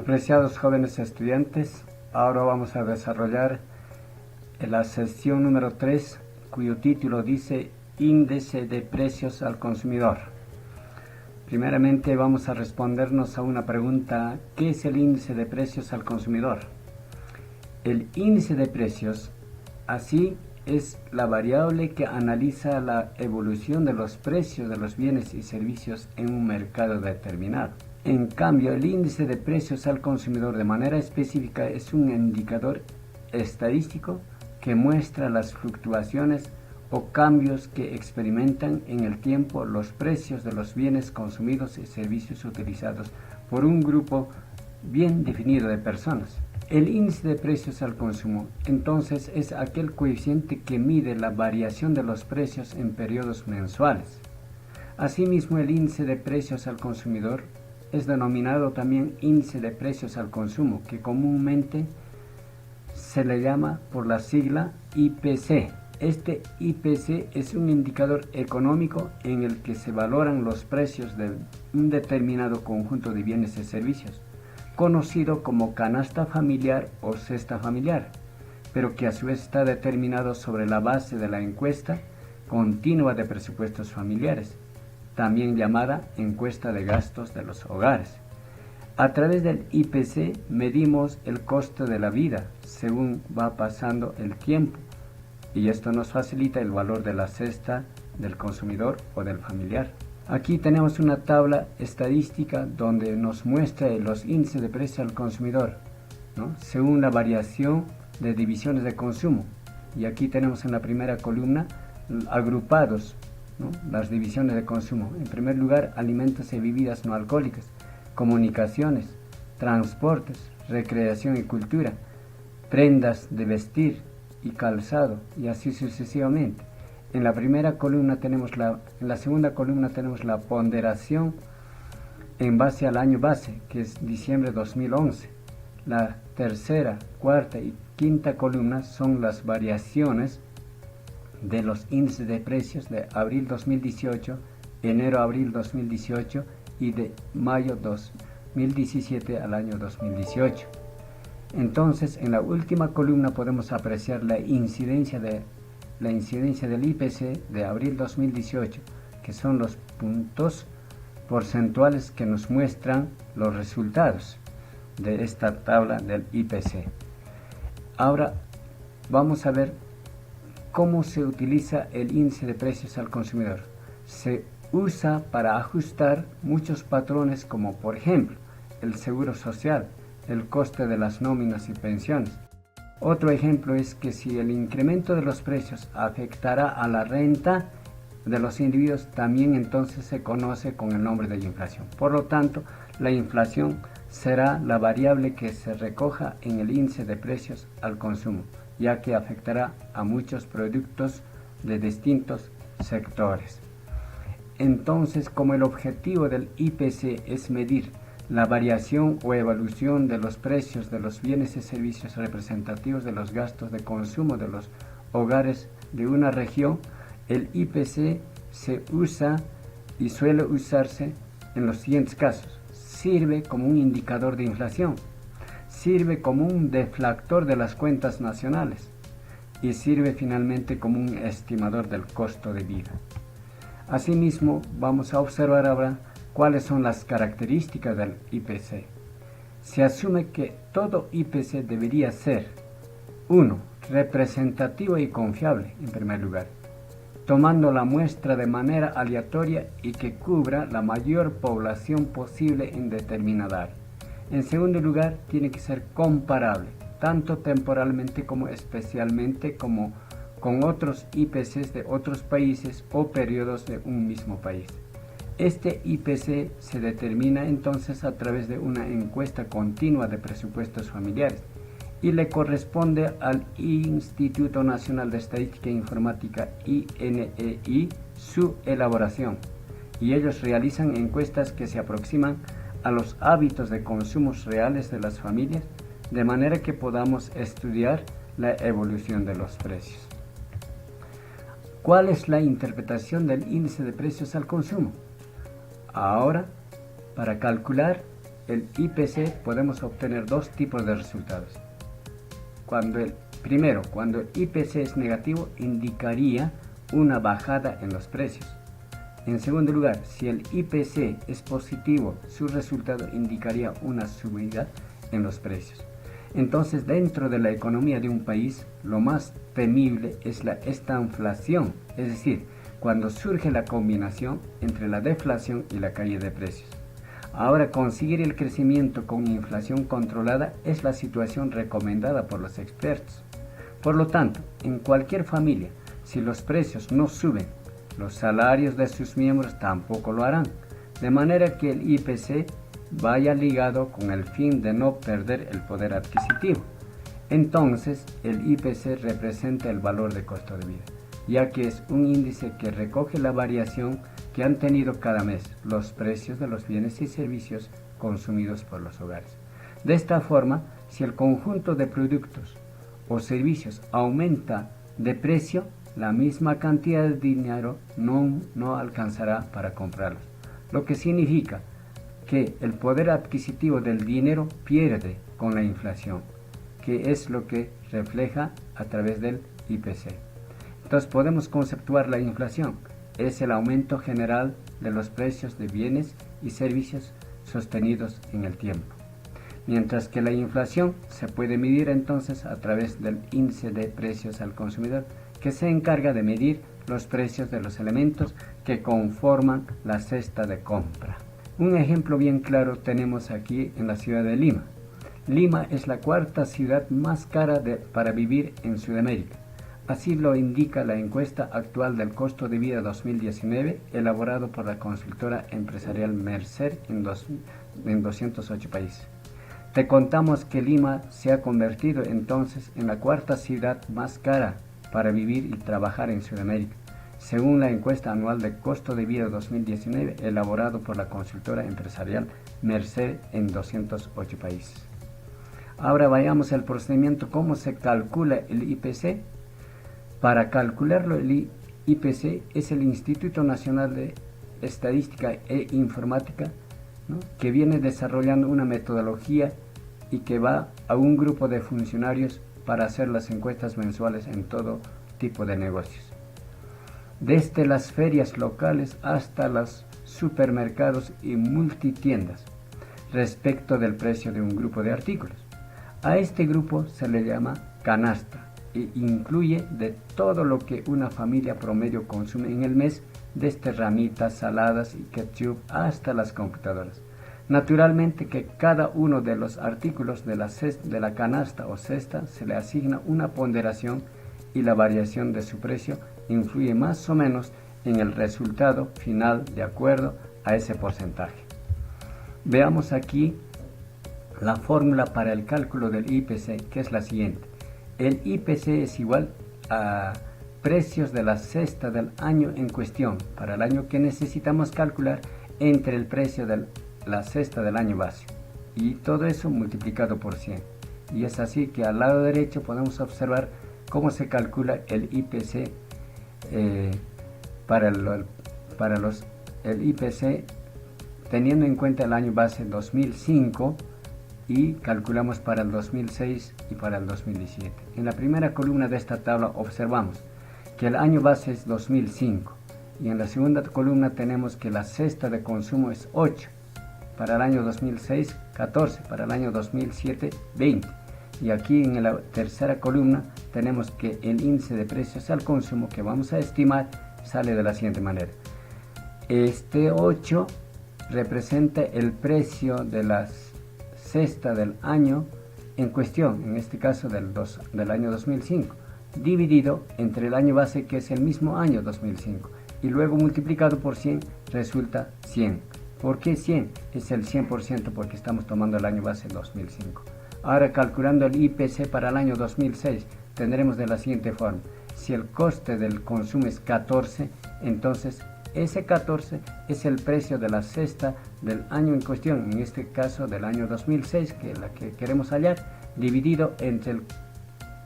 Apreciados jóvenes estudiantes, ahora vamos a desarrollar la sesión número 3, cuyo título dice Índice de Precios al Consumidor. Primeramente vamos a respondernos a una pregunta: ¿qué es el índice de precios al consumidor? El índice de precios, así, es la variable que analiza la evolución de los precios de los bienes y servicios en un mercado determinado. En cambio, el índice de precios al consumidor de manera específica es un indicador estadístico que muestra las fluctuaciones o cambios que experimentan en el tiempo los precios de los bienes consumidos y servicios utilizados por un grupo bien definido de personas. El índice de precios al consumo, entonces, es aquel coeficiente que mide la variación de los precios en periodos mensuales. Asimismo, el índice de precios al consumidor es denominado también índice de precios al consumo, que comúnmente se le llama por la sigla IPC. Este IPC es un indicador económico en el que se valoran los precios de un determinado conjunto de bienes y servicios, conocido como canasta familiar o cesta familiar, pero que a su vez está determinado sobre la base de la encuesta continua de presupuestos familiares, también llamada encuesta de gastos de los hogares. A través del IPC medimos el costo de la vida según va pasando el tiempo, y esto nos facilita el valor de la cesta del consumidor o del familiar. Aquí tenemos una tabla estadística donde nos muestra los índices de precio al consumidor, ¿no?, según la variación de divisiones de consumo. Y aquí tenemos en la primera columna agrupados, ¿no?, las divisiones de consumo. En primer lugar, alimentos y bebidas no alcohólicas, comunicaciones, transportes, recreación y cultura, prendas de vestir y calzado, y así sucesivamente. En la primera columna en la segunda columna tenemos la ponderación en base al año base, que es diciembre de 2011. La tercera, cuarta y quinta columna son las variaciones de los índices de precios de abril 2018, enero-abril 2018 y de mayo 2017 al año 2018. Entonces, en la última columna podemos apreciar la incidencia del IPC de abril 2018, que son los puntos porcentuales que nos muestran los resultados de esta tabla del IPC. Ahora vamos a ver cómo se utiliza el índice de precios al consumidor. Se usa para ajustar muchos patrones, como por ejemplo el seguro social, el coste de las nóminas y pensiones. Otro ejemplo es que si el incremento de los precios afectará a la renta de los individuos, también entonces se conoce con el nombre de inflación. Por lo tanto, la inflación será la variable que se recoja en el índice de precios al consumo, ya que afectará a muchos productos de distintos sectores. Entonces, como el objetivo del IPC es medir la variación o evolución de los precios de los bienes y servicios representativos de los gastos de consumo de los hogares de una región, el IPC se usa y suele usarse en los siguientes casos. Sirve como un indicador de inflación, sirve como un deflactor de las cuentas nacionales y sirve finalmente como un estimador del costo de vida. Asimismo, vamos a observar ahora cuáles son las características del IPC. Se asume que todo IPC debería ser: 1. Representativo y confiable, en primer lugar, tomando la muestra de manera aleatoria y que cubra la mayor población posible en determinada área. En segundo lugar, tiene que ser comparable, tanto temporalmente como especialmente como con otros IPCs de otros países o periodos de un mismo país. Este IPC se determina entonces a través de una encuesta continua de presupuestos familiares y le corresponde al Instituto Nacional de Estadística e Informática, INEI, su elaboración, y ellos realizan encuestas que se aproximan a los hábitos de consumos reales de las familias, de manera que podamos estudiar la evolución de los precios. ¿Cuál es la interpretación del índice de precios al consumo? Ahora, para calcular el IPC podemos obtener dos tipos de resultados. Primero, cuando el IPC es negativo, indicaría una bajada en los precios. En segundo lugar, si el IPC es positivo, su resultado indicaría una subida en los precios. Entonces, dentro de la economía de un país, lo más temible es la estanflación, es decir, cuando surge la combinación entre la deflación y la caída de precios. Ahora, conseguir el crecimiento con inflación controlada es la situación recomendada por los expertos. Por lo tanto, en cualquier familia, si los precios no suben, los salarios de sus miembros tampoco lo harán, de manera que el IPC vaya ligado con el fin de no perder el poder adquisitivo. Entonces, el IPC representa el valor de costo de vida, ya que es un índice que recoge la variación que han tenido cada mes los precios de los bienes y servicios consumidos por los hogares. De esta forma, si el conjunto de productos o servicios aumenta de precio, la misma cantidad de dinero no alcanzará para comprarlos, lo que significa que el poder adquisitivo del dinero pierde con la inflación, que es lo que refleja a través del IPC. Entonces podemos conceptuar la inflación, es el aumento general de los precios de bienes y servicios sostenidos en el tiempo. Mientras que la inflación se puede medir entonces a través del índice de precios al consumidor, que se encarga de medir los precios de los elementos que conforman la cesta de compra. Un ejemplo bien claro tenemos aquí en la ciudad de Lima. Lima es la cuarta ciudad más cara para vivir en Sudamérica. Así lo indica la encuesta actual del costo de vida 2019, elaborado por la consultora empresarial Mercer en 208 países. Te contamos que Lima se ha convertido entonces en la cuarta ciudad más cara para vivir y trabajar en Sudamérica, según la encuesta anual de costo de vida 2019, elaborado por la consultora empresarial Mercer en 208 países. Ahora vayamos al procedimiento, cómo se calcula el IPC. Para calcularlo, el IPC es el Instituto Nacional de Estadística e Informática, ¿no?, que viene desarrollando una metodología y que va a un grupo de funcionarios para hacer las encuestas mensuales en todo tipo de negocios, desde las ferias locales hasta los supermercados y multitiendas, respecto del precio de un grupo de artículos. A este grupo se le llama canasta e incluye de todo lo que una familia promedio consume en el mes, desde ramitas, saladas y ketchup hasta las computadoras. Naturalmente que cada uno de los artículos de la canasta o cesta se le asigna una ponderación y la variación de su precio influye más o menos en el resultado final de acuerdo a ese porcentaje. Veamos aquí la fórmula para el cálculo del IPC, que es la siguiente. El IPC es igual a precios de la cesta del año en cuestión, para el año que necesitamos calcular, entre el precio de la cesta del año base, y todo eso multiplicado por 100. Y es así que al lado derecho podemos observar cómo se calcula el IPC el IPC teniendo en cuenta el año base 2005 y calculamos para el 2006 y para el 2017. En la primera columna de esta tabla observamos que el año base es 2005 y en la segunda columna tenemos que la cesta de consumo es 8, para el año 2006 14, para el año 2007 20, y aquí en la tercera columna tenemos que el índice de precios al consumo que vamos a estimar sale de la siguiente manera. Este 8 representa el precio de la cesta del año en cuestión, en este caso del año 2005, dividido entre el año base, que es el mismo año 2005, y luego multiplicado por 100 resulta 100. ¿Por qué 100? Es el 100% porque estamos tomando el año base 2005. Ahora, calculando el IPC para el año 2006, tendremos de la siguiente forma. Si el coste del consumo es 14, entonces ese 14 es el precio de la cesta del año en cuestión, en este caso del año 2006, que es la que queremos hallar, dividido entre el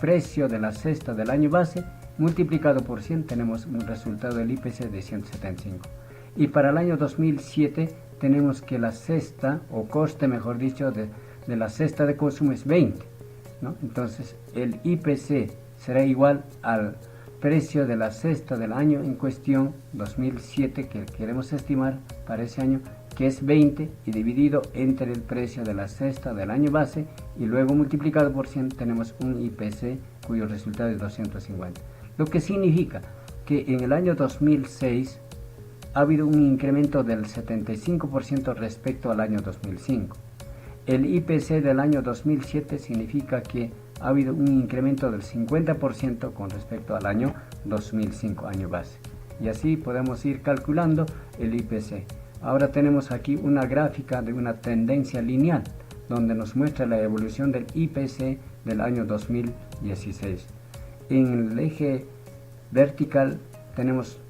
precio de la cesta del año base, multiplicado por 100, tenemos un resultado del IPC de 175. Y para el año 2007 tenemos que la cesta, o coste mejor dicho, de la cesta de consumo es 20, ¿no? Entonces el IPC será igual al precio de la cesta del año en cuestión, 2007, que queremos estimar para ese año, que es 20, y dividido entre el precio de la cesta del año base, y luego multiplicado por 100 tenemos un IPC cuyo resultado es 250. Lo que significa que en el año 2006 ha habido un incremento del 75% respecto al año 2005. El IPC del año 2007 significa que ha habido un incremento del 50% con respecto al año 2005, año base. Y así podemos ir calculando el IPC. Ahora tenemos aquí una gráfica de una tendencia lineal, donde nos muestra la evolución del IPC del año 2016. En el eje vertical tenemos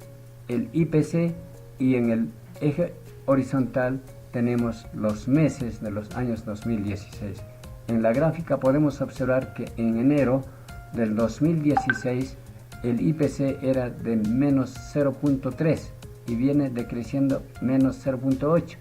el IPC y en el eje horizontal tenemos los meses de los años 2016. En la gráfica podemos observar que en enero del 2016 el IPC era de menos 0.3 y viene decreciendo menos 0.8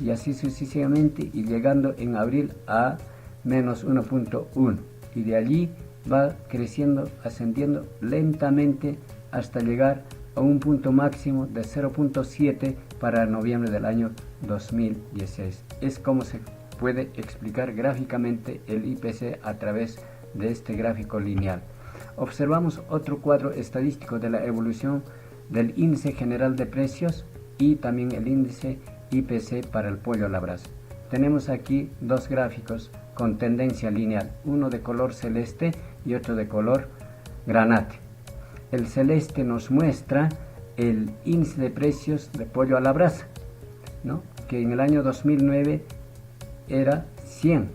y así sucesivamente, y llegando en abril a menos 1.1, y de allí va creciendo, ascendiendo lentamente hasta llegar a un punto máximo de 0.7 para noviembre del año 2016. Es como se puede explicar gráficamente el IPC a través de este gráfico lineal. Observamos otro cuadro estadístico de la evolución del índice general de precios y también el índice IPC para el pollo a la brasa. Tenemos aquí dos gráficos con tendencia lineal, uno de color celeste y otro de color granate. El celeste nos muestra el índice de precios de pollo a la brasa, ¿no? Que en el año 2009 era 100,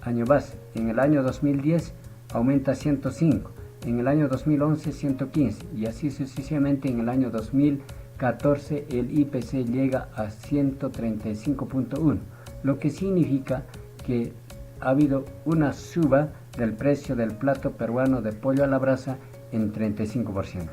año base. En el año 2010 aumenta a 105, en el año 2011 115, y así sucesivamente. En el año 2014 el IPC llega a 135.1, lo que significa que ha habido una suba del precio del plato peruano de pollo a la brasa en 35%.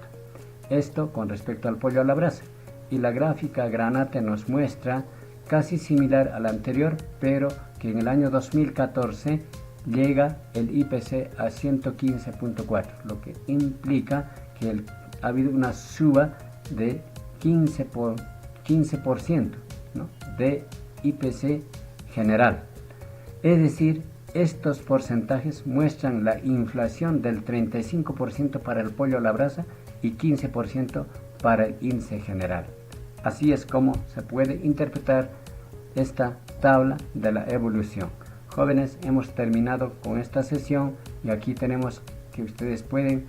Esto con respecto al pollo a la brasa. Y la gráfica granate nos muestra casi similar a la anterior, pero que en el año 2014 llega el IPC a 115.4, lo que implica que ha habido una suba de 15%, ¿no?, de IPC general. Es decir, estos porcentajes muestran la inflación del 35% para el pollo a la brasa y 15% para el índice general. Así es como se puede interpretar esta tabla de la evolución. Jóvenes, hemos terminado con esta sesión y aquí tenemos que ustedes pueden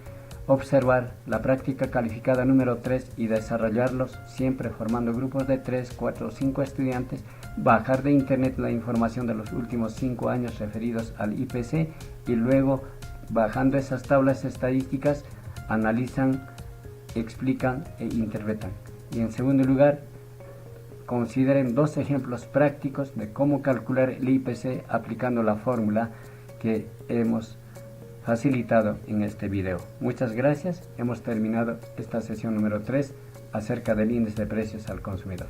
observar la práctica calificada número 3 y desarrollarlos siempre formando grupos de 3, 4 o 5 estudiantes, bajar de internet la información de los últimos 5 años referidos al IPC y luego, bajando esas tablas estadísticas, analizan, explican e interpretan. Y en segundo lugar, consideren dos ejemplos prácticos de cómo calcular el IPC aplicando la fórmula que hemos facilitado en este video. Muchas gracias. Hemos terminado esta sesión número 3 acerca del índice de precios al consumidor.